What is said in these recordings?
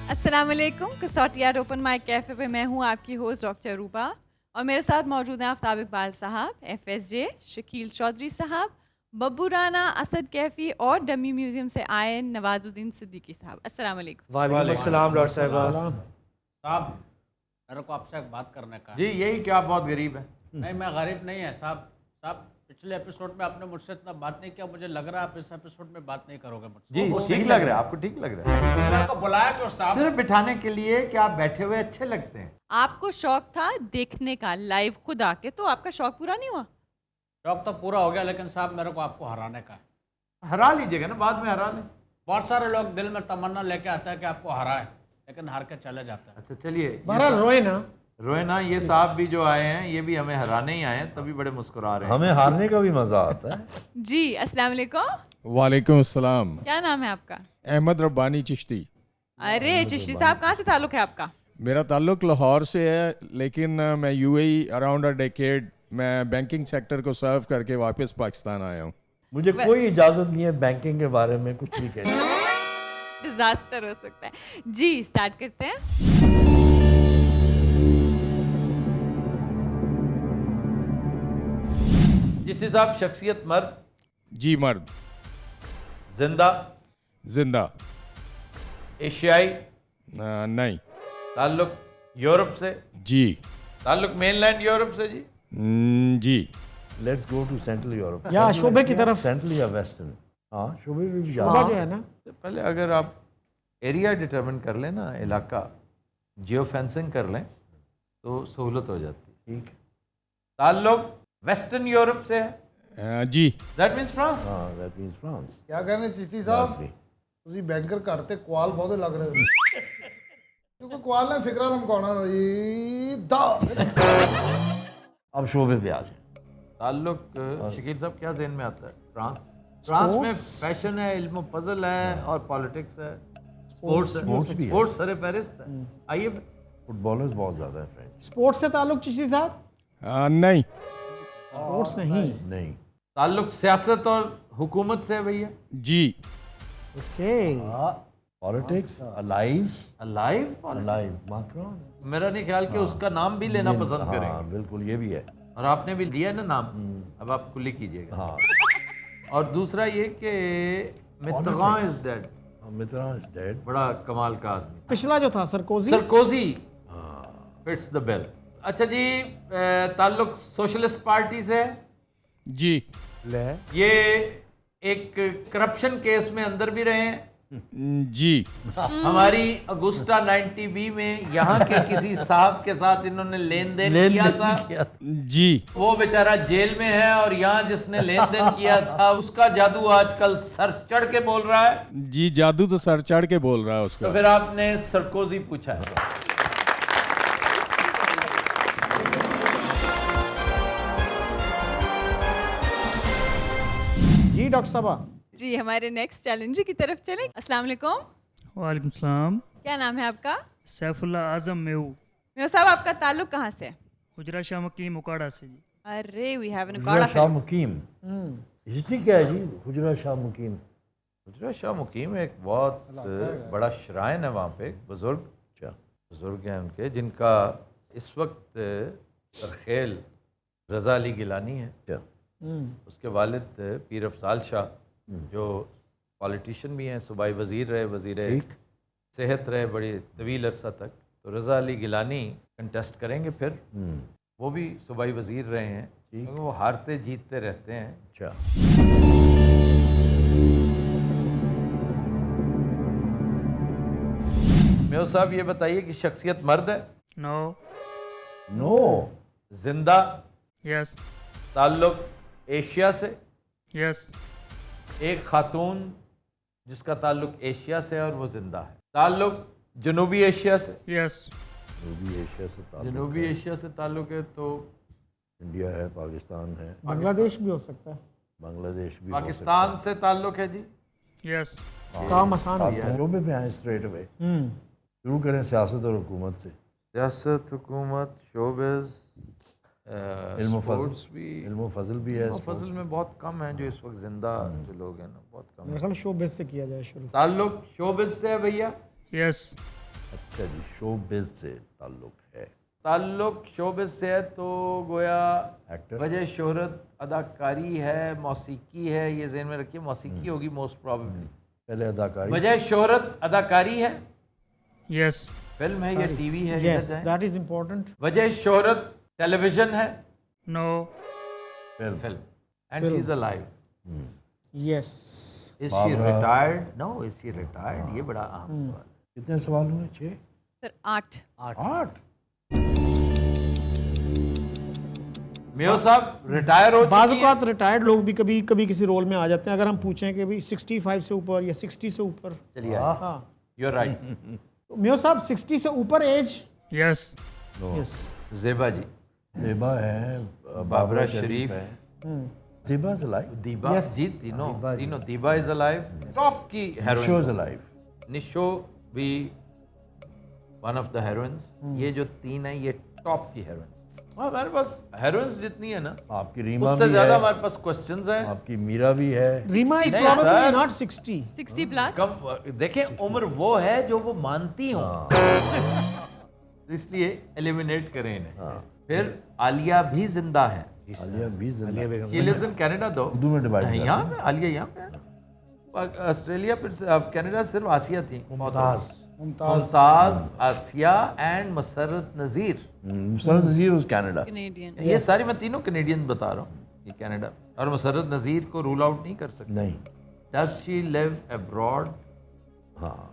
अस्सलाम वालेकुम। कसौटियार open mic cafe पे मैं हूँ आपकी होस्ट डॉक्टर रूबा और मेरे साथ मौजूद हैं आफ्ताब इकबाल साहब, FSJ, शकील चौधरी साहब, बब्बू राना, असद कैफ़ी और डमी म्यूज़ियम से आए नवाजुद्दीन सिद्दीकी साहब। अस्सलाम वालेकुम। वालेकुम अस्सलाम डॉक्टर साहब। साहब मेरे को आपसे एक बात करने का है। जी यही क्या आप बहुत गरीब है। नहीं, मैं गरीब नहीं है साहब। साहब पिछले एपिसोड में आपने मुझसे इतना बात नहीं किया, मुझे लग रहा है आप इस एपिसोड में बात नहीं करोगे मुझसे। जी ठीक लग रहा है आपको, ठीक लग रहा है। मेरे को बुलाया क्यों साहब? सिर्फ बिठाने के लिए कि आप बैठे हुए अच्छे लगते हैं। आपको शौक था देखने का लाइव खुद आके, तो आपका शौक पूरा नहीं हुआ? शौक तो पूरा हो गया, लेकिन साहब मेरे को आपको हराने का है। हरा लीजिएगा ना, बाद में हरा लें। बहुत सारे लोग दिल में तमन्ना लेके आते हैं कि आपको हराए, लेकिन हार के चले जाते हैं। अच्छा चलिए, बहरहाल रोए ना। रोए ना। ये साहब भी जो आए हैं ये भी हमें हराने ही आए हैं, तभी बड़े मुस्कुरा रहे हैं। हमें हारने का भी मजा आता है। जी अस्सलाम वालेकुम। वालेकुम अस्सलाम। क्या नाम है आपका? अहमद रब्बानी चिश्ती। अरे चिश्ती साहब, कहाँ से ताल्लुक है आपका? मेरा ताल्लुक लाहौर से है, लेकिन मैं UAE अराउंड अ डेकेड मैं बैंकिंग सेक्टर को सर्व करके वापस पाकिस्तान आया हूँ। मुझे कोई इजाजत नहीं है बैंकिंग के बारे में कुछ भी कहने की। डिजास्टर हो सकता है। जी स्टार्ट करते हैं। चिश्ती साहब, शख्सियत मर्द, जी मर्द, जिंदा, जिंदा, एशियाई, नहीं, ताल्लुक यूरोप से, जी, ताल्लुक मेनलैंड यूरोप से जी। जी, let's go to central Europe या शोबे की तरफ। सेंट्रल या वेस्टर्न। हाँ शोबे भी शोबा जो है ना, पहले अगर आप एरिया डिटरमिन कर लें ना, इलाका जियो फेंसिंग कर लें तो सहूलत हो जाती है। ठीक। ताल्लुक वेस्टर्न यूरोप से है, जी, दैट मीन्स फ्रांस। हाँ दैट मींस फ्रांस। क्या कहने चिश्ती साहब, ਤੁਸੀਂ ਬੈਂਕਰ ਘਰ ਤੇ ਕੁਆਲ ਬਹੁਤ ਲੱਗ ਰਹੇ ਹੋ ਕਿਉਂਕਿ ਕੁਆਲ ਨੇ ਫਿਕਰਾ ਲਮਕਾਉਣਾ ਜੀ ਦਾ। अब शोबे पे आ जाए। ताल्लुक शकील साहब क्या ज़हन में आता है? फ्रांस। फ्रांस में फैशन है, इल्म फजल है और पॉलिटिक्स है, स्पोर्ट्स स्पोर्ट्स भी है। स्पोर्ट्स सर फहरिस्त है। आइए फुटबॉलर्स बहुत ज़्यादा है फ्रेंच। स्पोर्ट्स से ताल्लुक चिश्ती साहब? नहीं, स्पोर्ट्स नहीं। नहीं। ताल्लुक सियासत और हुकूमत से है भैया। जी, okay. Politics alive. Alive alive Macron. मेरा नहीं ख्याल कि उसका नाम भी लेना पसंद हाँ करेंगे। बिल्कुल ये भी है। और आपने भी लिया ना नाम, अब आप कुल्ली कीजिएगा। हाँ और दूसरा ये कि Mitterrand is dead, Mitterrand is dead. बड़ा कमाल का आदमी। पिछला जो था Sarkozy. Sarkozy fits the bill. अच्छा जी, ताल्लुक सोशलिस्ट पार्टी से है। जी, ले ये एक करप्शन केस में अंदर भी रहे हैं। जी, हमारी अगुस्टा 90B में यहाँ के किसी साहब के साथ इन्होंने लेन देन किया था। जी, वो बेचारा जेल में है और यहाँ जिसने लेन देन किया था उसका जादू आजकल सर चढ़ के बोल रहा है। जी, जादू तो सर चढ़ के बोल रहा है तो उसका। फिर आपने सरकोजी पूछा है। जी डॉक्टर साहब। जी हमारे नेक्स्ट चैलेंज की तरफ चलें। अस्सलाम वालेकुम। वालेकुम सलाम। क्या नाम है आपका? सैफुल्ला आजम मेऊ, मेरे साहब, आपका ताल्लुक कहाँ से? हुजरा शाह मकीम उकाड़ा से जी। अरे we have Hujra Shah Muqeem. History क्या है जी हुजरा शाह मुकीम? हुजरा शाह मुकीम एक बहुत बड़ा श्राइन है वहाँ पे। बुजुर्ग बुजुर्ग हैं उनके, जिनका इस वक्त सरखेल रज़ा अली गिलानी है। क्या? उसके वालिद पीर अफजाल शाह जो पॉलिटिशियन भी हैं, सूबाई वज़ीर रहे, वज़ीर ठीक। सेहत रहे बड़ी तवील अरसा तक। तो रज़ा अली गिलानी कंटेस्ट करेंगे फिर। वो भी सूबाई वज़ीर रहे हैं, क्योंकि वो हारते जीतते रहते हैं। अच्छा। मेरे साहब ये बताइए कि शख्सियत मर्द है, नो। नो। जिंदा, यस। ताल्लुक एशिया से, यस। एक खातून जिसका ताल्लुक एशिया से है और वो जिंदा है। ताल्लुक जनूबी एशिया से। यस। जनूबी एशिया से ताल्लुक जनूबी है। एशिया से ताल्लुक है तो इंडिया है, पाकिस्तान है, बांग्लादेश भी हो सकता है। बांग्लादेश भी हो पाकिस्तान से ताल्लुक है जी। यस। सकता है। काम आसान हो आप शोबे पे आए स्ट्रेट अवे। शुरू करें सियासत और हुकूमत से। सियासत, हुकूमत, शोबिज़, इल्म स्पोर्ट्स फजल भी। इल्म फजल भी है। फजल में बहुत कम है जो इस वक्त जिंदा जो लोग हैं ना, बहुत कम मेरे है। ख्याल शोबिज़ से किया जाए शुरू। ताल्लुक शोबिज़ से है भैया। यस। अच्छा जी, शोबिज से ताल्लुक है। ताल्लुक शोबिस से है तो गोया एक्टर। वजह शोहरत अदाकारी है, मौसीकी है, ये ज़हन में रखिए, मौसीकी होगी मोस्ट प्रॉबेबली। पहले अदाकारी। वजह शोहरत अदाकारी है, Yes. फिल्म है या टीवी है? Yes, इधर जाएं। that is important. वजह शोहरत टेलीविजन है, No. Film. And she is alive. Yes. Is she retired? No, is she retired? ये बड़ा अहम सवाल है। कितने सवाल हुए? 6? सर 8। 8? मेयो साहब रिटायर हो बाज़ चुकी हैं? औक़ात रिटायर्ड लोग भी कभी कभी किसी रोल में आ जाते हैं। अगर हम पूछें कि भाई 65 से ऊपर या 60 से ऊपर, चलिए, हाँ, यू आर राइट। तो मेयो साहब 60 से ऊपर एज। Yes. यस। ज़ेबा जी, ज़ेबा है, बाबरा शरीफ, है। Zeba is alive. दीबा Yes. जी, तीनों दीबा इज अलाइव, टॉप की शो इज हेरोइन। अलाइव। निशो भी वन ऑफ द हेरोइंस। ये जो तीन है ये टॉप की हेरोइंस। हमारे पास हेरोइंस जितनी है ना, आपकी रीमा उससे भी ज्यादा है, हमारे पास क्वेश्चंस हैं। आपकी मीरा भी है। रीमा इज नहीं, प्रोबेबली सर। नॉट 60। 60 प्लस। कम देखें, उम्र वो है जो वो मानती हो, इसलिए एलिमिनेट करें इन्हें। फिर आलिया भी जिंदा है। आलिया भी जिंदा। She lives in Canada though। Urdu में divide नहीं, कर यहाँ पे आलिया यहाँ पे है। ऑस्ट्रेलिया फिर अब कनाडा सिर्फ आसिया थी। मुमताज, आसिया एंड मसरत नज़ीर। मुसरत नज़ीर उस कनाडा। कैनेडियन। ये सारी मैं तीनों कैनेडियन बता रहा हूँ, ये कनाडा। और मसरत नज़ीर को रूल आउट नहीं कर सकते। नहीं। Does she live abroad? हाँ।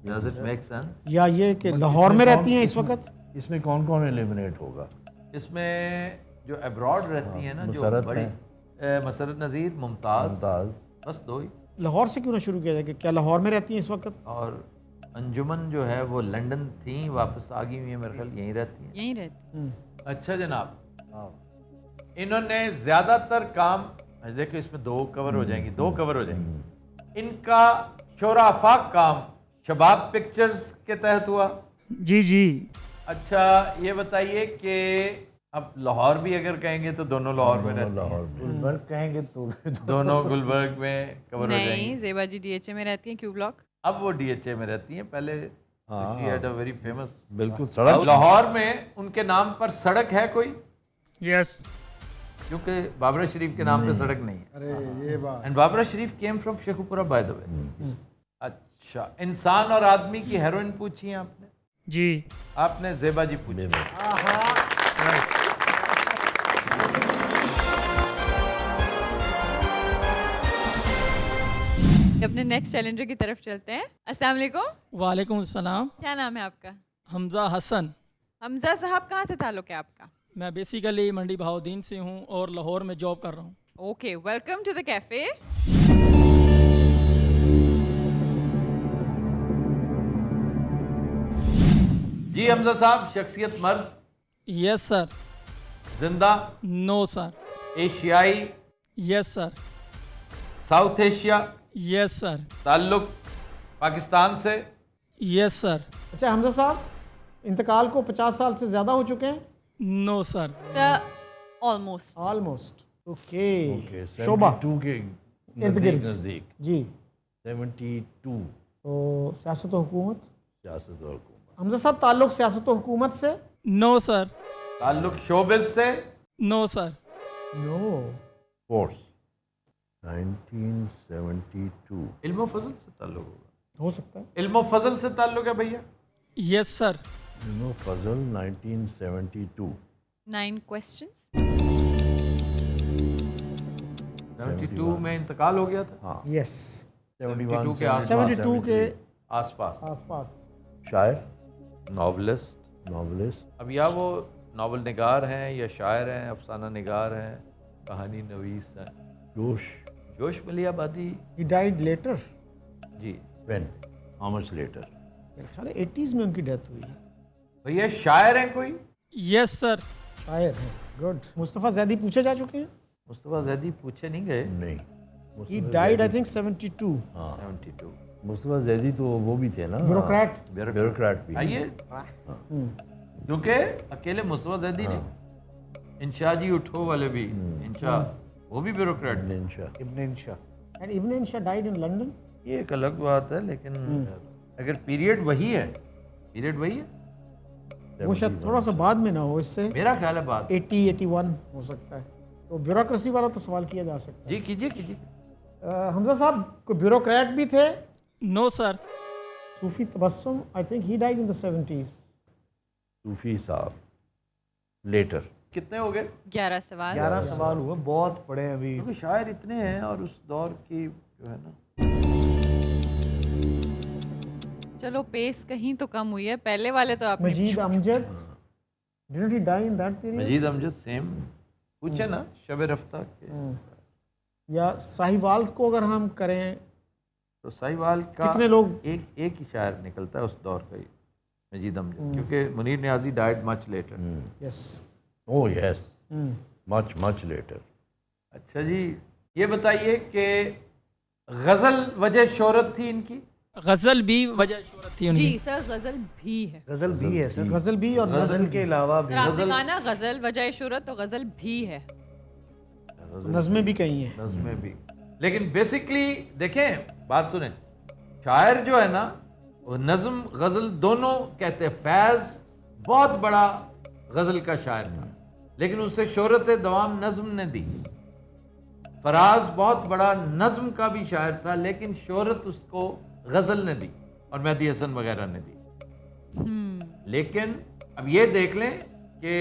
Does it make sense? या ये कि लाहौर में रहती हैं इस वक्त। इसमें कौन कौन एलिमिनेट होगा? इसमें जो अब्रॉड रहती है ना, जो मसरत बड़ी मसरत नज़ीर, मुमताज, मुमताज। बस दो ही। लाहौर से क्यों ना शुरू किया जाए कि क्या लाहौर में रहती हैं इस वक्त? और अंजुमन जो है वो लंदन थी, वापस आ गई हुई है, मेरे ख्याल यहीं रहती हैं। यहीं रहती। अच्छा जनाब, इन्होंने ज्यादातर काम, देखो इसमें 2 कवर हो जाएंगी, 2 कवर हो जाएंगी। इनका शोरा आफाक काम शबाब पिक्चर्स के तहत हुआ। जी जी। अच्छा ये बताइए कि अब लाहौर भी अगर कहेंगे तो दोनों लाहौर में रहती हैं। लाहौर में। गुलबर्ग कहेंगे तो दोनों गुलबर्ग में कवर हो नहीं, जाएंगी। ज़ेबा जी डीएचए में रहती हैं, क्यू ब्लॉक। अब वो डीएचए में रहती हैं, पहले वेरी फेमस। बिल्कुल सड़क। लाहौर में उनके नाम पर सड़क है कोई? Yes. क्योंकि बाबरा शरीफ के नाम पे सड़क नहीं है। अरे ये बात। And Babra Sharif came from Sheikhupura by the way. अच्छा, इंसान और आदमी की हेरोइन पूछी है आपने? जी। आपने ज़ेबा जी पूछी। अपने नेक्स्ट चैलेंजर की तरफ चलते हैं। अस्सलाम वालेकुम। वालेकुम अस्सलाम। क्या नाम है आपका? हमज़ा हसन। हमजा साहब, कहाँ से ताल्लुक है आपका? मैं बेसिकली मंडी बहाउद्दीन से हूँ और लाहौर में जॉब कर रहा हूँ। Okay, welcome to the cafe. जी हमजा साहब, शख्सियत मर्द, यस सर। जिंदा, नो सर। एशियाई, yes sir. South Asia, yes sir. ताल्लुक पाकिस्तान से, यस सर। अच्छा हमजा साहब, इंतकाल को 50 साल से ज़्यादा हो चुके हैं? No sir. Sir almost. Almost. Okay. Okay, शोभा 72 के इर्द गिर्द। नज़दीक। जी। 72। तो सियासत व हुकूमत। सियासत और हुकूमत। हमजा साहब, ताल्लुक सियासत व हुकूमत से? No sir. ताल्लुक शोबिस से, नो सर। नो। स्पोर्ट्स 1972। इल्म फजल से ताल्लुक होगा। हो सकता है। इल्म फजल से ताल्लुक है भैया? Yes sir. इल्म फजल 1972। 9 क्वेश्चंस। 72 में इंतकाल हो गया था। हाँ। यस। 71 के आसपास। 72 के आसपास। आसपास। शायर, नॉवलिस्ट। नॉवलिस्ट। अब या वो नावल निगार हैं या शायर हैं, अफसाना निगार हैं, कहानी नवीस हैं। Josh Malihabadi. He died later. जी। व्हेन? How much later? मेरे ख्याल है 80s में उनकी डेथ हुई है। भैया शायर हैं कोई? Yes sir. शायर हैं। गुड। मुस्तफ़ा ज़ैदी पूछे जा चुके हैं? मुस्तफ़ा ज़ैदी पूछे नहीं गए। नहीं। He died I think 72। हाँ। 72। मुस्तफ़ा ज़ैदी तो वो भी थे ना, ब्यूरोक्रेट। ब्यूरोक्रेट भी। आइए, क्योंकि अकेले मुस्तफ़ा ज़ैदी नहीं, इंशा जी उठो वाले भी, इंशा वो भी bureaucrat. Ibn Insha. And ibn Insha died in London. ये एक अलग बात है, लेकिन अगर पीरियड वही है पीरियड वही है, वो शायद थोड़ा सा बाद में ना हो इससे, मेरा ख्याल है बात। 80-81 हो सकता है। तो ब्यूरोक्रेसी वाला तो सवाल किया जा सकता जी कीजिए कीजिए। है। हमजा साहब कोई ब्यूरोक्रेट भी थे? No sir. Sufi Tabassum, I think he died in the 70s। Sufi साहब लेटर। कितने हो गए? 11 सवाल। 11 सवाल हुए, बहुत पड़े हैं अभी। क्योंकि शायर इतने हैं और उस दौर की जो है ना। चलो पेस कहीं तो कम हुई है, पहले वाले तो आपने Majeed Amjad, didn't he die in that period? Majeed Amjad same पूछे ना, शब रफ्ता के। या साहिवाल को अगर हम करें तो साहिवाल का कितने लोग? एक ही शायर निकलता है उस दौर का ही, मजीद अमजद, क्योंकि Munir Niazi died much later. यस। Oh yes, much much later. अच्छा जी, ये बताइए कि गज़ल वजह शोहरत थी इनकी? गज़ल भी वजह शोहरत थी उनकी। जी सर, गजल भी है। गजल भी है सर, गजल भी और गजल के अलावा भी। सर आपने कहा ना गजल वजह शोहरत, तो गजल भी है। नज़में भी कही हैं। नज़्में भी, लेकिन बेसिकली देखें, बात सुने, शायर जो है ना वो नज़म गज़ल दोनों कहते हैं। फैज़ बहुत बड़ा गज़ल का शायर था, लेकिन उसे शोहरत दवाम नज़म ने दी। फराज बहुत बड़ा नज़म का भी शायर था, लेकिन शोहरत उसको गज़ल ने दी और मेहदी हसन वगैरह ने दी। लेकिन अब ये देख लें कि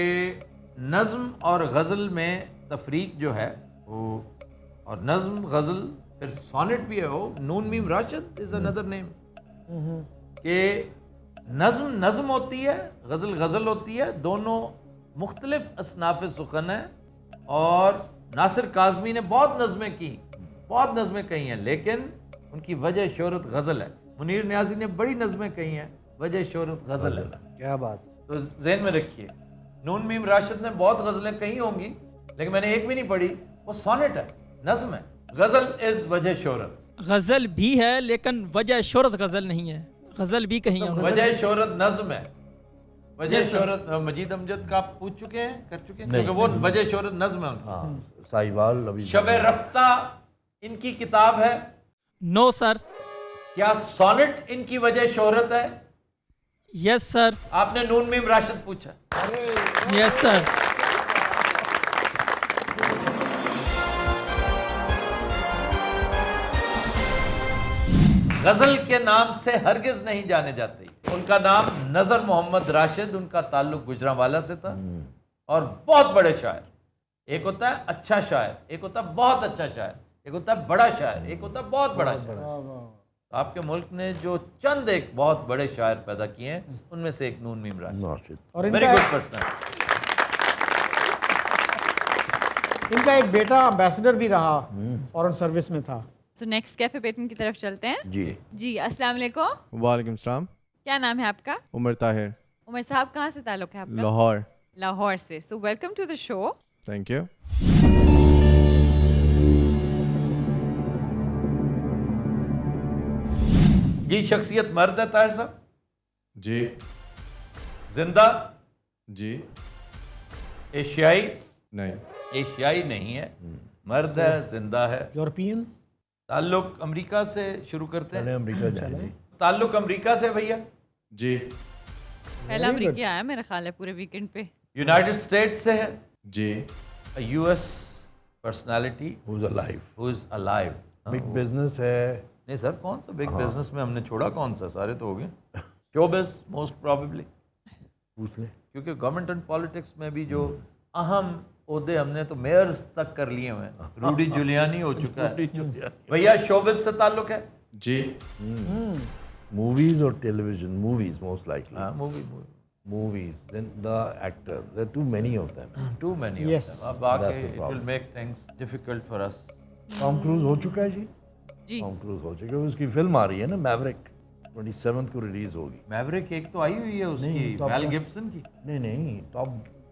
नज़म और गज़ल में तफरीक जो है वो, और नज़म गज़ल फिर सोनेट भी है, वो Noon Meem Rashid is another name, कि नज़म नज़म होती है, गज़ल गज़ल होती है, दोनों मुख्तलिफ असनाफ सुखन है। और नासिर काज़मी ने बहुत नज़में की, बहुत नज़में कही हैं, लेकिन उनकी वजह शोहरत गज़ल है। मुनीर नियाज़ी ने बड़ी नज़में कही हैं, वजह शोहरत गज़ल है। क्या बात। तो जहन में रखिए, नून मीम राशिद ने बहुत गज़लें कही होंगी, लेकिन मैंने एक भी नहीं पढ़ी। वो सोनेट है, नज़म है। गज़ल इज वजह शोहरत। गज़ल भी है लेकिन वजह शोहरत गज़ल नहीं है। गज़ल भी कहीं और। वजह शोहरत नज़म है। वजह Yes, sir. शोहरत मजीद अमजद का आप पूछ चुके हैं, कर चुके हैं, क्योंकि वो वजह शोहरत नज़म है उनकी। हाँ, साहिवाल अभी। शब रफ्ता इनकी किताब है। No sir. क्या सोनेट इनकी वजह शोहरत है? Yes sir. आपने नून मीम राशिद पूछा। Yes sir. गजल के नाम से हरगिज नहीं जाने जाते। उनका नाम नजर मोहम्मद राशिद, उनका ताल्लुक गुजरांवाला से था और बहुत बड़े शायर। एक होता है अच्छा शायर, एक होता है बहुत अच्छा शायर, एक होता है बड़ा शायर, एक होता है बहुत बड़ा शायर। तो आपके मुल्क ने जो चंद एक बहुत बड़े शायर पैदा किए हैं, उनमें से एक नून मीम राशिद, और वेरी गुड पर्सन। इनका एक बेटा एम्बेसडर भी रहा, फॉरेन सर्विस में था। सो नेक्स्ट कैफे पेटन की तरफ चलते हैं। जी जी अस्सलाम वालेकुम। वालेकुम सलाम। क्या नाम है आपका? उमर ताहिर, उमर साहब कहाँ से ताल्लुक है आपका? लाहौर। लाहौर से। So welcome to the show. Thank you. जी शख्सियत मर्द है ताहिर साहब? जी जिंदा? जी एशियाई? नहीं। एशियाई नहीं है, मर्द है, जिंदा है। यूरोपियन? ताल्लुक अमेरिका से शुरू करते चले हैं। अमेरिका जाए जी। ताल्लुक अमेरिका से भैया? जी पहला अमरीकी आया मेरा ख्याल है पूरे वीकेंड पे। यूनाइटेड स्टेट्स से है? जी US personality Who's alive? Who is alive. Big business है। नहीं सर, कौन सा बिग बिजनेस में हमने छोड़ा, कौन सा, सारे तो हो गए। शोबिज़ मोस्ट प्रोबेबली, पूछ ले। क्योंकि गवर्नमेंट एंड पॉलिटिक्स में भी जो अहम ओहदे हमने तो मेयर्स तक कर लिए हुए हैं। रूडी जुलियानी हो चुका है भैया। शोबिज़ से ताल्लुक है? जी मूवीज और टेलीविजन। Movies most likely. हाँ, movie Movies, then the actor. There are too many of them. Too many. Yes. अब आगे That's the it will problem. Make things difficult for us. Tom Cruise हो चुका है जी। जी Tom Cruise हो चुका है। उसकी फिल्म आ रही है ना, मैवरिक, 27 को रिलीज होगी। मैवरिक एक तो आई हुई है उसकी, नहीं, Top मेल Gun। गिब्सन की। नहीं,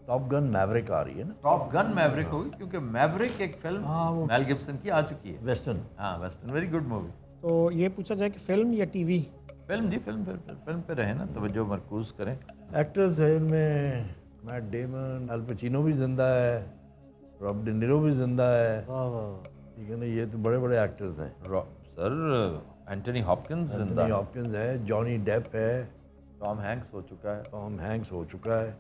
टॉप गन मैवरिक आ रही है ना, टॉप गन मैवरिक होगी, क्योंकि मैवरिक एक फिल्म हाँ, वो- मेल गिब्सन की आ चुकी है। वेस्टर्न। हाँ, वेस्टर्न, वेरी गुड मूवी। तो ये पूछा जाए कि फिल्म या टीवी? फिल्म जी, फिल्म पे रहे ना, तवज्जो मरकूज करें। एक्टर्स है इनमें मैट डेमन, अल पचिनो भी जिंदा है, रॉब डी नीरो भी जिंदा है। ठीक है ना, ये तो बड़े बड़े एक्टर्स हैं। सर एंटनी हॉपकिंस जिंदा एंथनी है। हॉपकिंस है, जॉनी डेप है, टॉम हैंक्स हो चुका है। टॉम हैंक्स हो चुका है,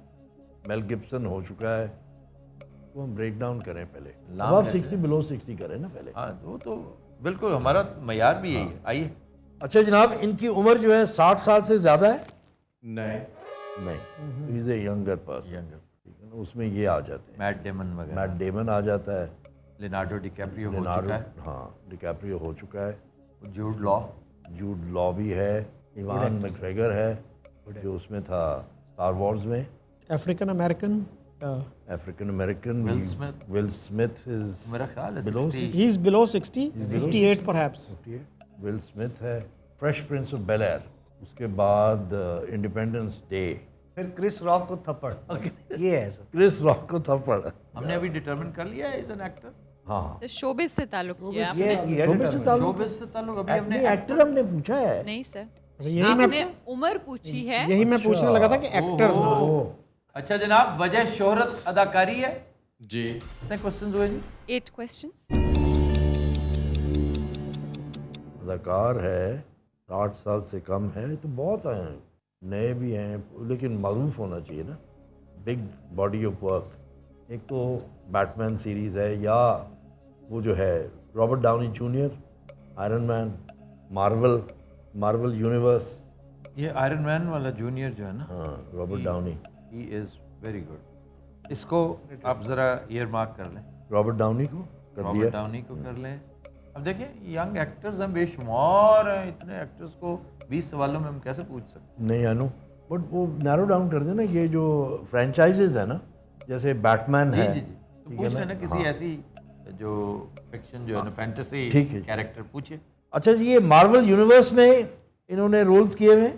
मेल गिब्सन हो चुका है। तो हम ब्रेक डाउन करें पहले, नाम अब लेते 60 बिलो 60 करें ना पहले। हाँ वो तो बिल्कुल हमारा मयार भी यही है। आइए। अच्छा जनाब, इनकी उम्र जो है 60 साल से ज़्यादा है? नहीं, नहीं, is a younger person. Younger. उसमें ये आ जाते हैं, मैट डेमन वगैरह। मैट डेमन आ जाता है, लिनार्डो डिकैप्रियो हो लियोनार्डो, चुका है। हाँ डिकैप्रियो हो चुका है, जूड लॉ। जूड लॉ भी है, इवान मैकग्रेगर है जो उसमें था स्टार वॉर्स में, African American, African American. Will Smith. Will Smith is मेरा ख्याल है below 60। He is below 60, below 58 perhaps. Will Smith है, Fresh Prince of Bel Air, उसके बाद इंडिपेंडेंस डे, फिर क्रिस रॉक को थप्पड़ ये है सर। क्रिस रॉक को थप्पड़। हमने अभी डिटरमिन कर लिया है इज एन एक्टर। हाँ, तो शोबिस से ताल्लुक किया ये आपने? किया शोबिस से ताल्लुक? शोबिस से ताल्लुक अभी हमने नहीं, एक्टर हमने पूछा है। नहीं सर, अच्छा, यही मैं आपने उम्र पूछी है। यही मैं पूछने लगा था कि एक्टर। अच्छा जनाब, वजह शोहरत अदाकारी है। जी। कितने क्वेश्चंस हुए जी? 8 क्वेश्चंस। अदाकार है, 60 साल से कम है, तो बहुत हैं, नए भी हैं, लेकिन मारूफ होना चाहिए ना, बिग बॉडी ऑफ वर्क। एक तो बैटमैन सीरीज़ है, या वो जो है Robert Downey junior, iron man, Marvel universe. ये आयरन मैन वाला जूनियर जो है ना, हाँ, Robert Downey, he is very good. इसको आप जरा ईयर मार्क कर लें। रॉबर्ट डाउनी को कर रॉबर्ट दिया। डाउनी को कर लें। अब देखिए यंग एक्टर्स हैं बेशुमार हैं, इतने एक्टर्स को 20 सवालों में हम कैसे पूछ सकते नहीं आई नो, बट वो नैरो डाउन कर देना, ये जो फ्रेंचाइजेज है ना, जैसे बैटमैन हैं? है, जी जी जी। तो ठीक है पूछ ना? लेना किसी हाँ। ऐसी जो फिक्शन जो है ना, फैंटेसी ठीक है। कैरेक्टर पूछिए। अच्छा जी, ये मार्वल यूनिवर्स में इन्होंने रोल्स किए हुए?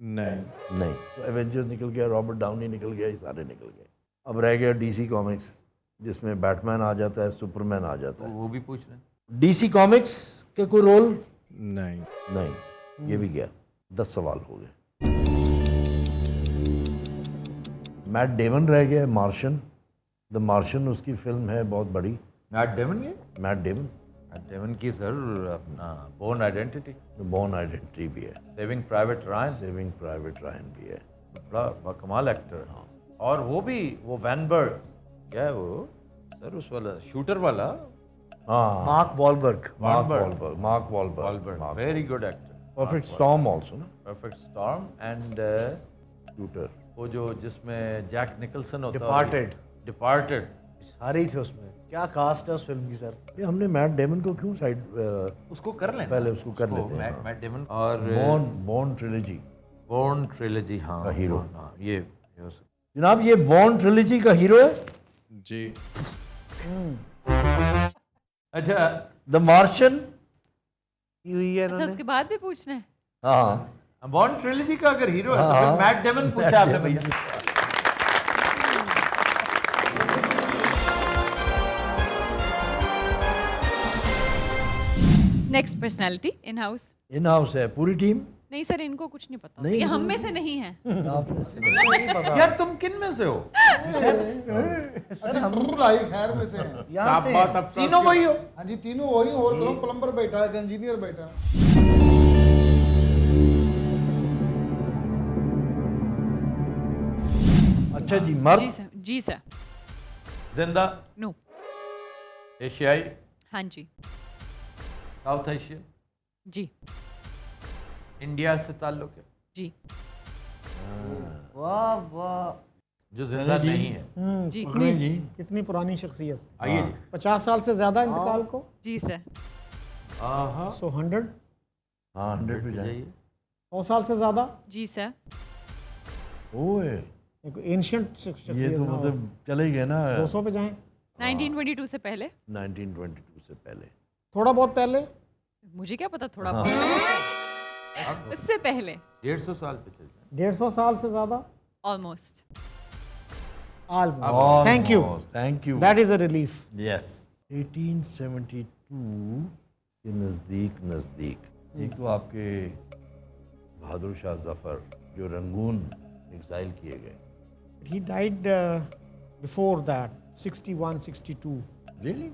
नहीं, नहीं। तो एवेंजर्स निकल गया, रॉबर्ट डाउनी निकल गया, ये सारे निकल गए। अब रह गया डीसी कॉमिक्स, जिसमें बैटमैन आ जाता है, सुपरमैन आ जाता तो है। वो भी पूछ लें। डीसी कॉमिक्स के कोई रोल? नहीं, नहीं, ये भी गया। 10 सवाल हो गए। मैट डेमन रह गया, मार्शन। द मार्शन उसकी फिल्म है बहुत बड़ी। मैट डेमन ये? मैट डेमन, मैट डेमन की सर अपना बोर्न आइडेंटिटी, बोर्न आइडेंटिटी भी है, saving private Ryan, saving private Ryan भी है। बड़ा कमाल एक्टर है। और वो भी वो वैनबर्ग, क्या है वो सर उस वाला शूटर वाला? हाँ, mark Wahlberg. Mark Wahlberg, very good actor. Perfect storm also ना, परफेक्ट स्टॉर्म एंड शूटर। वो जो जिसमें जैक निकलसन होता है, डिपार्टेड। डिपार्टेड सारे ही थे उसमें। क्या कास्ट है उस फिल्म की सर। ये हमने मैट डेमन को क्यों साइड उसको कर लें, पहले उसको कर लेते हैं। मैट डेमन और बॉर्न ट्रिलॉजी बोर्न ट्रिलॉजी। हाँ का हीरो। हाँ, ये हो सकता जनाब, ये बॉर्न ट्रिलॉजी का हीरो है। जी। है। अच्छा द मार्शन। हुई है अच्छा, उसके बाद भी पूछना है? हाँ, बॉर्न ट्रिलॉजी का अगर हीरो है तो फिर मैट डेमन पूछा आपने भैया। Next personality in house. In house है पूरी टीम। नहीं सर, इनको कुछ नहीं पता। नहीं, ये हम में से नहीं है। आपने से यार तुम किन में से हो? अच्छा नूर लाई खैर में से हैं। यहाँ से बात अब तीनों वही हो? हाँ जी तीनों वही, और दो प्लम्बर बैठा है, एक इंजीनियर बैठा है। अच्छा जी, जी मर्द। सर, जी सर। जिंदा? नो। एशियाई? हाँ जी। South Asian? जी इंडिया से ताल्लुक है? जी वाह वाह। जो जिंदा नहीं है? जी कितनी पुरानी शख्सियत। आइए जी। 50 साल से ज्यादा इंतकाल को। जी सर। आहा, सो 100, हाँ 100 पे जाइए। जाइए। 100 साल से ज्यादा। जी सर। ओए, एक एंशियंट शख्सियत। ये तो ना हो। मतलब चले गए ना 200 पे जाएं। 1922 से पहले। 1922 से पहले। थोड़ा बहुत पहले। मुझे क्या पता, थोड़ा बहुत उससे पहले। 150 साल पे चल जाए। 150 साल से ज्यादा। Almost. Almost. Thank you, thank you. That is a relief. Yes. 1872 के नज़दीक नज़दीक एक तो आपके बहादुर शाह जफर जो रंगून एग्जाइल किए गए। He died before that, 61, 62. Really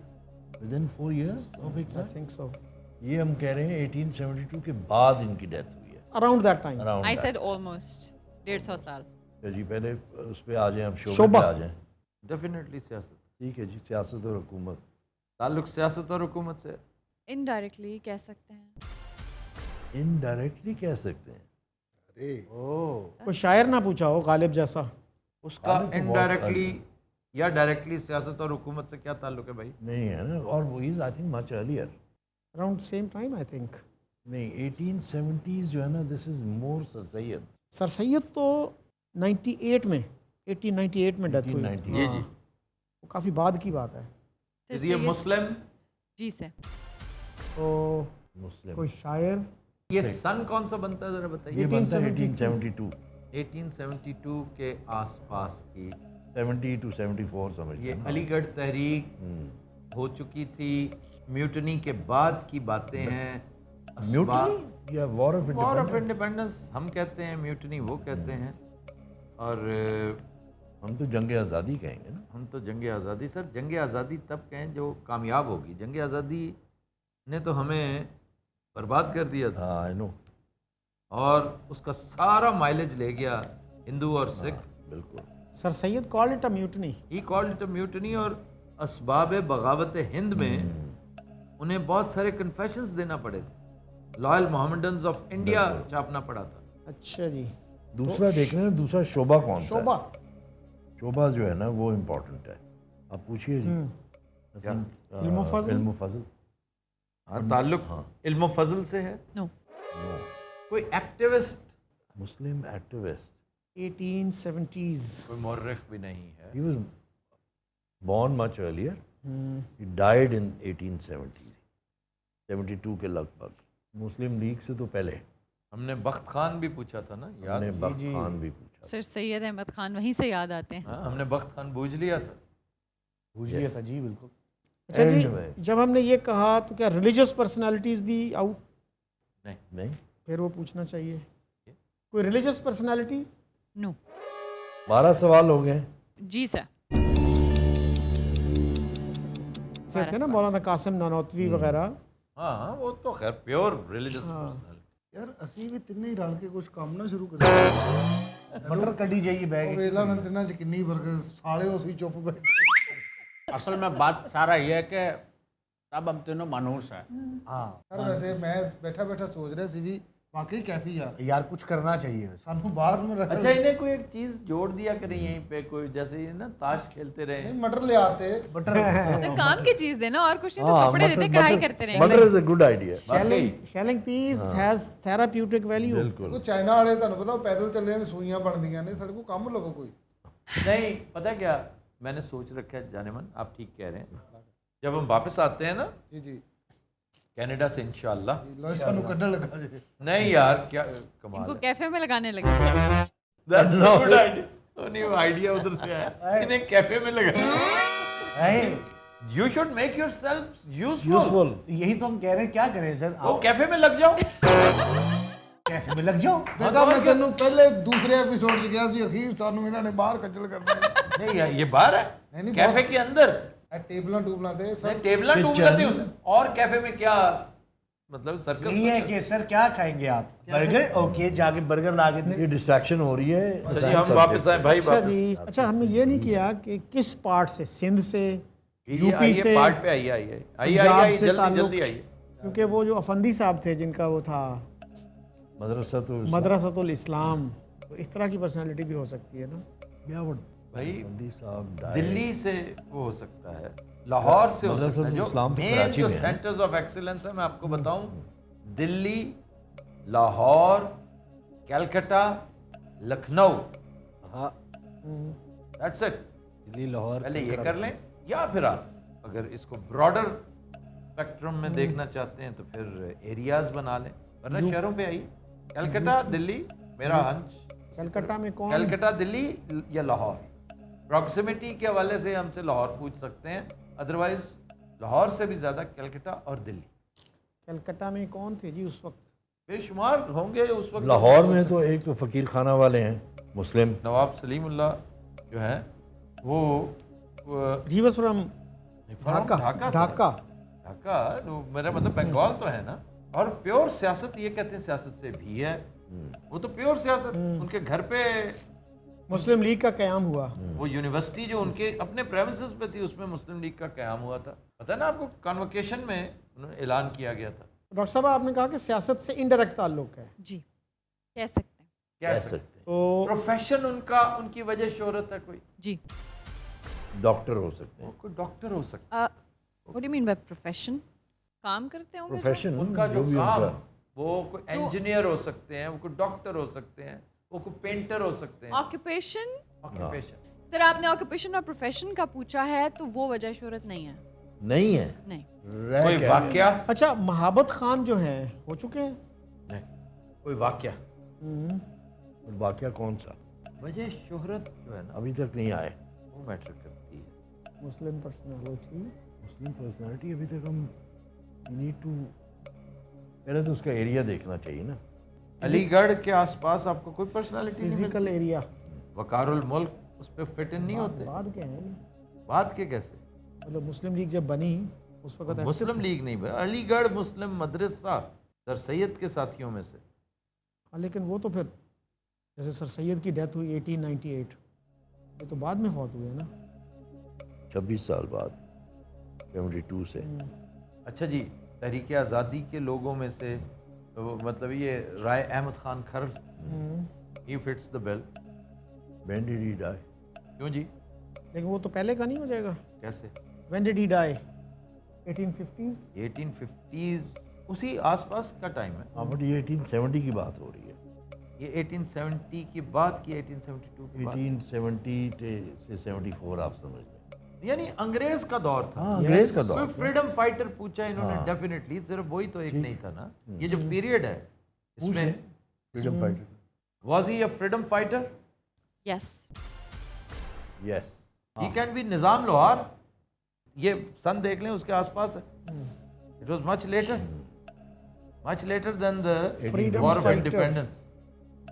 with in 4 years of I exile? think so. ये हम कह रहे हैं 1872 के बाद इनकी डेथ हुई है। Around that time. Around I said almost 150 साल। जी पहले उस पर आ जाएं, अब शोबे शोबा। पे आ जाएं। डेफिनेटली सियासत। ठीक है जी, सियासत और हुकूमत। ताल्लुक सियासत और हुकूमत से। इनडायरेक्टली कह सकते हैं। इनडायरेक्टली कह सकते हैं। अरे कोई शायर ना पूछा हो गालिब जैसा। उसका ताल्लुक तो बहुत इनडायरेक्टली early। या डायरेक्टली सियासत और हुकूमत से क्या ताल्लुक है भाई? नहीं है ना, और वो is I think much earlier. Around same time I think. नहीं 1870s जो है ना, this is more sir Syed. Sir Syed तो 98 में 1898 में डेथ हुई। 1898 जी हाँ, जी। वो काफ़ी बाद की बात है। इज ये मुस्लिम? जी से। तो मुस्लिम। कोई शायर ये सन कौन सा बनता है जरा बताइए? ये बनता है 1872। 1872 के आसपास की 70 to 74 समझ ये लो ना। अलीगढ़ तहरीक हो चुकी थी। म्यूटनी के बाद की बातें हैं। म्यूटनी या war of war of independence? Independence हम कहते हैं, म्यूटनी वो कहते हैं। और हम तो जंग आज़ादी कहेंगे ना। हम तो जंग आज़ादी, सर जंग आज़ादी तब कहें जो कामयाब होगी। जंग आज़ादी ने तो हमें बर्बाद कर दिया था, हाँ आई नो। और उसका सारा माइलेज ले गया हिंदू और सिख। बिल्कुल। Sir Syed called it a mutiny. He called it a mutiny. और असबाब बगावत हिंद में उन्हें बहुत सारे कन्फेशंस देना पड़े थे। लॉयल मोहम्मदन्स ऑफ इंडिया छापना पड़ा था। अच्छा जी। दूसरा देखना है, दूसरा शोबा कौन सा शोभा। है? शोबा जो है ना वो इम्पोर्टेंट है। आप पूछिए जी। क्या? इल्म फज़ल? इल्म फज़ल। हाँ, ताल्लुक इल्म फजल से है। नो। कोई एक्टिविस्ट, मुस्लिम एक्टिविस्ट। 1870s। कोई मौर्रिख भी नहीं है। He was born much earlier. He died in 1870, 72 के लगभग। मुस्लिम लीग से तो पहले। हमने बख्त खान भी पूछा था ना, याद? हमने बख्त खान भी पूछा। सर सैयद अहमद खान वहीं से याद आते हैं। हाँ, हमने बख्त खान बूझ लिया था। पूछ लिया था जी, बिल्कुल। अच्छा जी, End में। जब हमने ये कहा तो क्या रिलीजियस पर्सनालिटीज़ भी आउट? नहीं, फिर वो पूछना चाहिए कोई रिलीजियस पर्सनालिटी। नो। 12 सवाल हो गए। जी सर। से थे ना मौलाना कासिम नानोतवी वगैरह। हाँ, वो तो खैर प्योर रिलीजियस पर्सनालिटी। ਯਾਰ ਅਸੀਂ ਵੀ ਤਿੰਨੇ ਹੀ ਰਲ ਕੇ ਕੁਝ ਕੰਮ ਨਾ ਸ਼ੁਰੂ ਕਰੀਏ। मटर कटी जाइए ਉਹ बैग। ਵੇਲਾ ਨੇ ਤਿੰਨਾਂ ਚ ਕਿੰਨੀ ਬਰਕਤ, ਸਾਲੇ ਅਸੀਂ ਚੁੱਪ ਬੈਠੇ। असल में बात सारा ये है कि साहब हम तीनों मानूस हैं। हाँ ਯਾਰ ਵੈਸੇ ਮੈਂ ਬੈਠਾ ਬੈਠਾ ਸੋਚ ਰਿਹਾ ਸੀ ਵੀ वाकई कैफी यार यार कुछ करना चाहिए वैसे। सानू बाहर में रख अच्छा, इन्हें कोई एक चीज जोड़ दिया करें यहीं पे, कोई जैसे ये ना ताश खेलते रहे। नहीं मटर ले आते तो काम की चीज देना और कुछ नहीं तो कपड़े देते कढ़ाई करते रहेंगे। मटर is a good idea. Shelling piece has therapeutic value. बिल्कुल। वो चाइना वाले ਤੁਹਾਨੂੰ ਪਤਾ ਉਹ ਪੈਦਲ ਚੱਲੇ ਨੇ ਸੂਈਆਂ ਬਣਦੀਆਂ ਨੇ ਸਾਡੇ ਕੋਲ ਕੰਮ ਲਵੋ ਕੋਈ। नहीं, पता क्या मैंने सोच रखा है जानेमन, आप ठीक कह रहे हैं। जब हम वापस आते हैं ना जी जी कनाडा से इंशाल्लाह। ਲੋ ਸਾਨੂੰ ਕੱਢਣ ਲੱਗਾ ਜੀ। नहीं यार, क्या कमाल इनको है। कैफे में लगाने लगे। That's a good idea। वो नहीं, वो आइडिया उधर से आया। इन्हें कैफे में लगा। You should make yourself useful। Useful. यही तो हम कह रहे हैं, क्या करें सर? वो कैफे में लग जाओ। कैसे में लग जाओ। ਬੇਟਾ ਮੈਂ ਤੈਨੂੰ ਪਹਿਲੇ ਦੂਸਰੇ ਐਪੀਸੋਡ 'ਚ ਕਿਹਾ ਸੀ ਅਖੀਰ ਸਾਨੂੰ ਇਹਨਾਂ ਨੇ ਬਾਹਰ ਕੱਢਲ ਕਰਨਾ ਹੈ। नहीं यार, ये बार है नहीं, कैफे के अंदर। ਇਹ ਟੇਬਲਾਂ ਟੂਬਲਾਂ ਤੇ ਸਰ टेबल टूबलते होते। और कैफे में क्या मतलब सर्कस यही है कि सर क्या खाएंगे आप? बर्गर? ओके, जाके बर्गर ला के दे। ये डिस्ट्रैक्शन हो रही है। अच्छा जी, हम वापस आए भाई, अच्छा वापस। जी। अच्छा हमने ये नहीं किया कि किस पार्ट से, सिंध से, यूपी आइए, से, पार्ट पे आइए, आइए आइए पंजाब आइए, से जल्दी ताल्लुक। जल्दी आइए। क्योंकि वो जो अफंदी साहब थे जिनका वो था मदरसतुल इस्लाम, तो इस तरह की पर्सनालिटी भी हो सकती है ना। क्या वो भाई बंदी साहब died। दिल्ली से वो हो सकता है, लाहौर से हो सकता है। जो इस्लाम तो मेन कराची जो में है। सेंटर्स ऑफ एक्सीलेंस है, मैं आपको बताऊं, दिल्ली, लाहौर, कलकत्ता, लखनऊ। हाँ दैट्स इट। दिल्ली लाहौर पहले ये कर लें, या फिर आप अगर इसको ब्रॉडर स्पेक्ट्रम में देखना चाहते हैं तो फिर एरियाज बना लें, वरना शहरों पे आइए। कलकत्ता, दिल्ली, मेरा अंश कलकत्ता में कौन? कलकत्ता, दिल्ली या लाहौर। प्रॉक्सिमिटी के हवाले से हमसे लाहौर पूछ सकते हैं, अदरवाइज लाहौर से भी ज़्यादा कलकत्ता और दिल्ली। कलकत्ता में कौन थे जी उस वक्त? बेशुमार होंगे उस वक्त। लाहौर में तो एक तो फ़कीर खाना वाले हैं मुस्लिम। नवाब सलीमुल्लाह जो है वो he was from Dhaka. Dhaka Dhaka. Dhaka, मेरा मतलब बंगाल तो है ना। और प्योर सियासत, ये कहते हैं सियासत से भी है, वो तो प्योर सियासत, उनके घर पे मुस्लिम लीग का क़याम हुआ। वो यूनिवर्सिटी जो उनके अपने प्रेमिसेस पे थी उसमें मुस्लिम लीग का क़याम हुआ था। पता है ना आपको, कन्वोकेशन में उन्होंने ऐलान किया गया था। डॉक्टर साहब आपने कहा कि सियासत से इनडायरेक्ट ताल्लुक है। जी, कह सकते हैं। कह कह सकते सकते हैं। तो प्रोफेशन उनका, उनकी वजह शोहरत है कोई, जी। डॉक्टर हो सकते हैं। कोई डॉक्टर हो सकता what do you mean by profession? काम करते होंगे जो? प्रोफेशन है, उनका जो भी काम, उनका वो कोई इंजीनियर हो सकते हैं, वो कोई डॉक्टर हो सकते हैं, वो कोई पेंटर हो सकते हैं। ऑक्यूपेशन। ऑक्यूपेशन। सर आपने ऑक्यूपेशन और प्रोफेशन का पूछा है तो वो वजह शोहरत नहीं है। नहीं है। नहीं। रह कोई क्या वाक्या? अच्छा, महाबत खान जो हैं हो चुके हैं? नहीं। कोई वाक्या? और वाकया कौन सा? वजह शोहरत जो है ना, अभी तक नहीं आए। वो मैटर करती है। मुस्लिम पर्सनालिटी। मुस्लिम पर्सनालिटी अभी तक हम नीड टू, पहले तो उसका एरिया देखना चाहिए ना। अलीगढ़ के आसपास आपको कोई पर्सनालिटी नहीं फिजिकल एरिया। मिलती? वकारुल मुल्क उस पर फिट इन नहीं होते। बाद के हैं, बात के कैसे? मतलब मुस्लिम लीग जब बनी उस वक्त active मुस्लिम थे। लीग नहीं भाई, अलीगढ़ मुस्लिम मदरसा सर सैयद के साथियों में से। हाँ, लेकिन वो तो फिर जैसे सर सैयद की डेथ हुई 1898, ये तो बाद में फौत हुए ना। 26 साल बाद 72 से। अच्छा जी, तहरीक आज़ादी के लोगों में से तो मतलब ये राय Ahmad Khan Kharal, he fits the bill. When did he die? क्यों जी? लेकिन वो तो पहले का नहीं हो जाएगा। कैसे? When did he die? 1850s? 1850s उसी आसपास का टाइम है। हाँ, बट ये 1870 की बात हो रही है। ये 1870 की बात की, 1872 की बात। 1870 से 74 आप समझ लें। यानी अंग्रेज का दौर था। हाँ, अंग्रेज का दौर कोई था। फ्रीडम फाइटर पूछा इन्होंने, हाँ। डेफिनेटली सिर्फ वही तो एक नहीं था ना। ये जो पीरियड है इसमें, freedom fighter. Was he a freedom fighter? Yes. Yes. He can be Nizam Lohar. ये सन देख लें उसके आसपास है। It was much later then the Freedom war of fighters. Independence.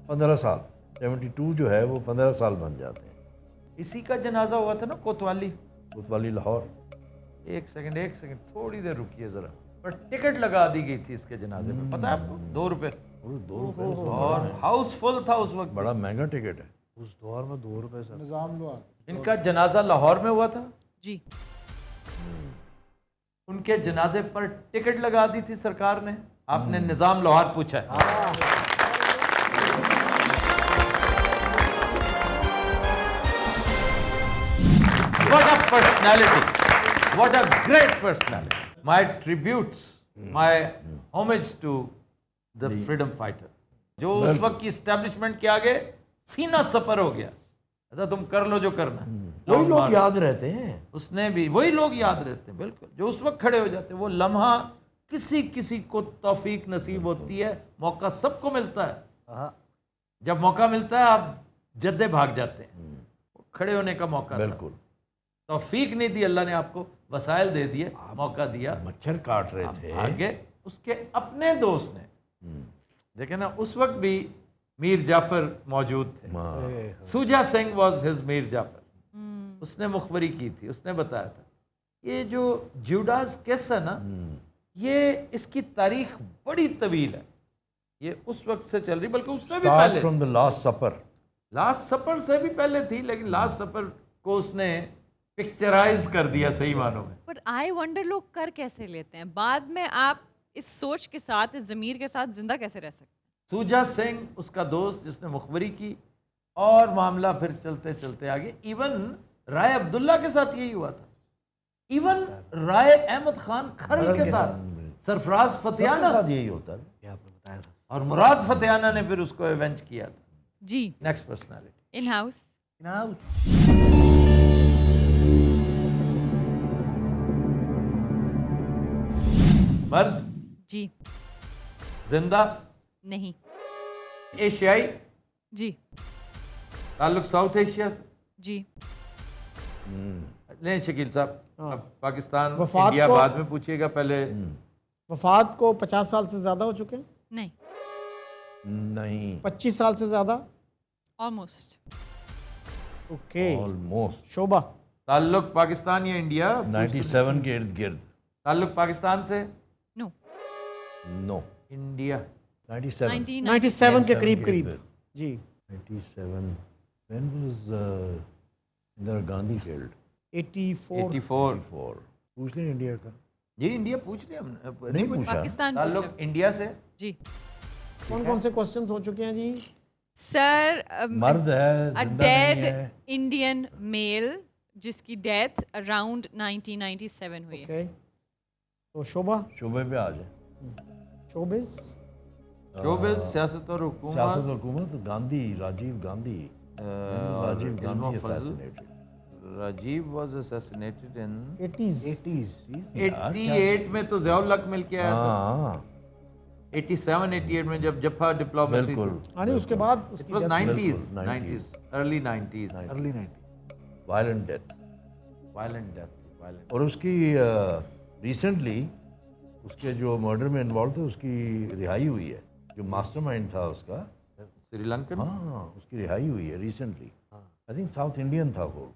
15 साल 72 जो है वो 15 साल बन जाते हैं। इसी का जनाजा हुआ था ना कोतवाली। कोतवाली लाहौर। एक सेकंड थोड़ी देर रुकिए जरा। पर टिकट लगा दी गई थी इसके जनाजे में, पता है आपको? 2 रुपए। वो 2 रुपए और हाउसफुल था उस वक्त। बड़ा महंगा टिकट है उस दौर में। 2 रुपए सर। निज़ाम लोहार। इनका जनाजा लाहौर में हुआ था। जी। उनके जनाजे पर टिकट लगा दी थी सरकार ने। आपने निजाम लोहार पूछा है। What a personality! What a great personality! My tributes, my homage to the freedom fighter. जो उस वक्त की एस्टेब्लिशमेंट के आगे सीना सपर हो गया। अच्छा तुम कर लो जो करना। वही लोग याद रहते हैं। उसने भी वही लोग याद रहते हैं, बिल्कुल, जो उस वक्त खड़े हो जाते हैं। वो लम्हा किसी किसी को तौफीक नसीब होती है, मौका सबको मिलता है। जब मौका मिलता है आप जद्दे भाग जाते हैं। खड़े होने का मौका था। बिल्कुल। तौफीक नहीं दी अल्लाह ने आपको, वसाइल दे दिए, मौका दिया, मच्छर काट रहे थे। आगे उसके अपने दोस्त ने देखे ना, उस वक्त भी मीर जाफर मौजूद थे। हाँ। सूजा सिंह वाज हिज मीर जाफर। उसने मुखबरी की थी, उसने बताया था ये जो जुडास केस है ना, ये इसकी तारीख बड़ी तवील है। ये उस वक्त से चल रही, बल्कि उससे भी पहले, from the last supper. Last supper से भी पहले थी, लेकिन लास्ट सपर को उसने पिक्चराइज कर दिया सही मानों में। बट आई वंडर लोग कर कैसे लेते हैं बाद में? आप इस सोच के साथ, इस ज़मीर के साथ जिंदा कैसे रह सकते हैं? सूजा सिंह उसका दोस्त जिसने मुखबरी की, और मामला फिर चलते चलते आगे। इवन राय अब्दुल्ला के साथ यही हुआ था। इवन राय अहमद खान खरल के साथ, सरफराज फतेहाना साथ यही होता है। ये आपने बताया था। और मुराद फतेहाना ने फिर उसको एवेंज किया था। जी। Next personality. In house. मर्द, जी। जिंदा, नहीं। एशियाई, जी। ताल्लुक साउथ एशिया से। जी। नहीं शकील साहब, अब पाकिस्तान वफात इंडिया को- बाद में पूछिएगा, पहले वफात को 50 साल से ज़्यादा हो चुके हैं? नहीं। नहीं। 25 साल से ज़्यादा? ऑलमोस्ट। ओके। ऑलमोस्ट। शोभा। ताल्लुक पाकिस्तान या इंडिया? 97 के इर्द गिर्द। ताल्लुक पाकिस्तान से? नो। नो। इंडिया। 97 97 के करीब करीब जी 97 when was Indira Gandhi killed 84 84 पूछ लें इंडिया का जी इंडिया पूछ लिया हमने नहीं पूछा पाकिस्तान ताल्लुक इंडिया से जी कौन कौन से क्वेश्चंस हो चुके हैं जी सर मर्द है अ जिंदा डेड नहीं है इंडियन मेल जिसकी डेथ अराउंड 1997 हुई है ओके तो शोभा शोबे पे आ जाए शोबिस शोबिस सियासत और सियासत हुकूमत हुकूमत Gandhi Rajiv Gandhi Rajiv Gandhi assassinated Rajiv was assassinated in 80s 88 में तो ज़ियाउल हक मिल के आया था हाँ 87 88 में जब जफा डिप्लोमेसी बिल्कुल अरे उसके बाद इट उसकी वाज death- 90s बिल्कुल, 90s early 90s early 90 violent death violent death violent और उसकी रिसेंटली उसके जो मर्डर में इन्वॉल्व थे उसकी रिहाई हुई है जो मास्टरमाइंड था उसका श्रीलंकन हाँ उसकी रिहाई हुई है recently I think south Indian था वो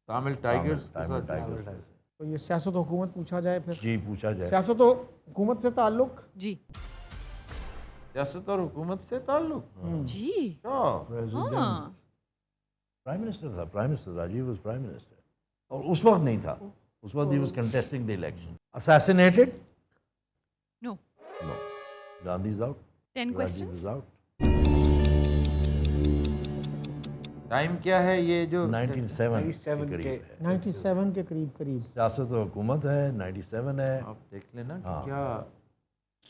तमिल टाइगर्स के तमिल साथ टाइगर्स तो ये सियासत हुकूमत पूछा जाए फिर जी पूछा जाए सियासत हुकूमत से ताल्लुक जी सियासत और हुकूमत से ताल्लुक जी प्रेसिडेंट हाँ प्राइम मिनिस्टर था prime minister Rajiv was prime minister और उस वक्त नहीं था उस वक्त ही was contesting the election assassinated no no Gandhi is out 10 Rajiv questions is out time क्या है ये जो 97 के 97 करीब के- है 97 के करीब करीब सियासत और हुकूमत है 97 है आप देख लेना कि हाँ। क्या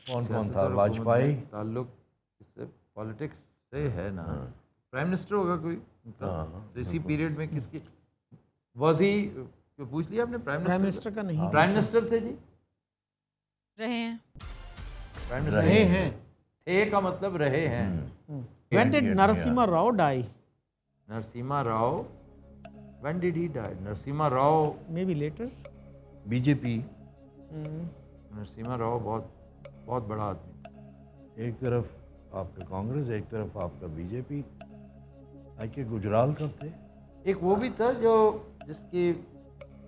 कौन कौन सियासत था और हुकूमत वाजपेयी में ताल्लुक इससे पॉलिटिक्स से है ना प्राइम मिनिस्टर होगा कोई उनका? हाँ, तो इसी पीरियड में किसकी वाज ही पूछ लिया आपने प्राइम मिनिस्टर का नहीं प्राइम मिनिस्टर थे जी रहे हैं प्राइम रहे मिनिस्टर हैं थे का मतलब रहे हैं when did Narasimha Rao die Narasimha Rao when did he die Narasimha Rao may be later BJP Narasimha Rao बहुत बहुत बड़ा आदमी एक तरफ आपका कांग्रेस एक तरफ आपका बीजेपी आई के गुजराल कब थे एक वो भी था जो जिसकी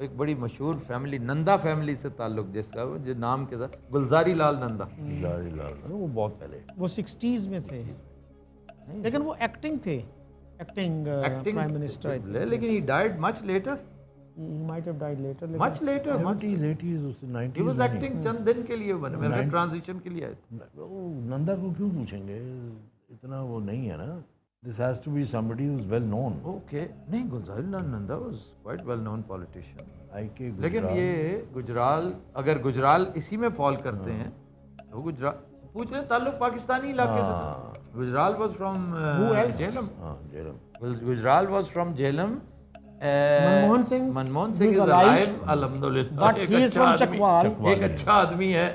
एक बड़ी मशहूर फैमिली नंदा फैमिली से ताल्लुक जिसका वो जो नाम के साथ गुलजारी लाल नंदा गुलजारी लाल वो बहुत पहले वो 60s में थे लेकिन वो एक्टिंग थे एक्टिंग प्राइम मिनिस्टर लेकिन he died much letter he might have died later much later 70s 80s उससे 90s ही वाज में एक्टिंग चंद दिन के लिए बने मेरे ट्रांजिशन के लिए आए थे नहीं। वो नंदा को क्यों पूछेंगे इतना वो नहीं है ना this has to be somebody who is well known okay नहीं Gulzari Lal Nanda was quite well known politician I K लेकिन ये गुजराल अगर गुजराल इसी में फॉल करते हैं तो गुजराल पूछ रहे ताल्लुक पाकिस्तानी इलाके से था गुजराल वाज फ्रॉम जेलम हाँ Jhelum Gujral was from Jhelum Manmohan Singh Manmohan Singh is is alive, alive अल्हम्दुलिल्लाह but एक he is अच्छा from आदमी- चकवाल। एक अच्छा आदमी है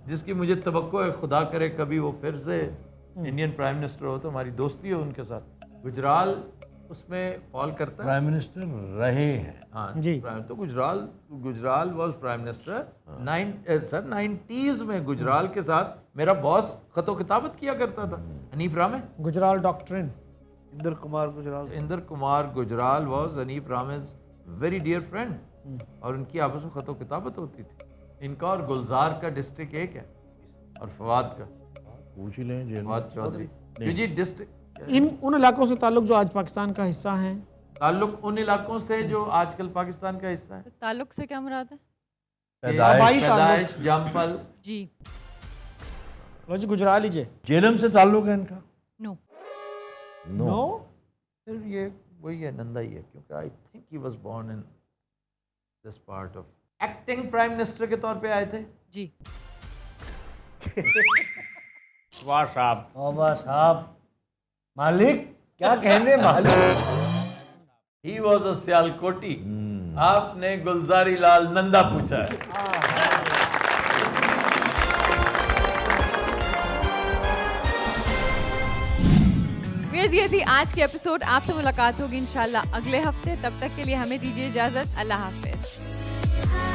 जिसकी मुझे तवक्को है खुदा करे कभी वो फिर से इंडियन प्राइम मिनिस्टर हो तो हमारी दोस्ती हो उनके साथ गुजराल उसमें फॉल करता है प्राइम मिनिस्टर रहे हैं हाँ जी। तो Gujral was prime minister sir 90s में गुजराल के साथ मेरा बॉस खतो किताबत किया करता था Hanif Ramay Gujral doctrine Indra Kumar Gujral Inder Kumar Gujral was Hanif Ramay's very dear friend और उनकी आपस में खतो किताबत होती थी इनका और गुलजार का डिस्ट्रिक्ट एक है और फवाद का पूछ ही लें जेल फवाद चौधरी जी डिस्ट्रिक्ट इन उन इलाकों से ताल्लुक जो आज पाकिस्तान का हिस्सा हैं ताल्लुक उन इलाकों से जो आजकल पाकिस्तान का हिस्सा है तो ताल्लुक से क्या मुराद है आबाई पैदाइश जामपल जी लो जी गुजराल लीजिए जेलम से ताल्लुक है इनका नो नो फिर ये वही है नंदा ही है क्योंकि I think he was born in this part of acting prime minister के तौर पे आए थे जी वाह साहब तौबा साहब मालिक क्या कहने मालिक ही वाज अ सियालकोटी आपने गुलजारी लाल नंदा पूछा है व्यूअर्स, ये थी आज की एपिसोड। आपसे मुलाकात होगी इंशाल्लाह अगले हफ्ते। तब तक के लिए हमें दीजिए इजाजत। अल्लाह हाफिज।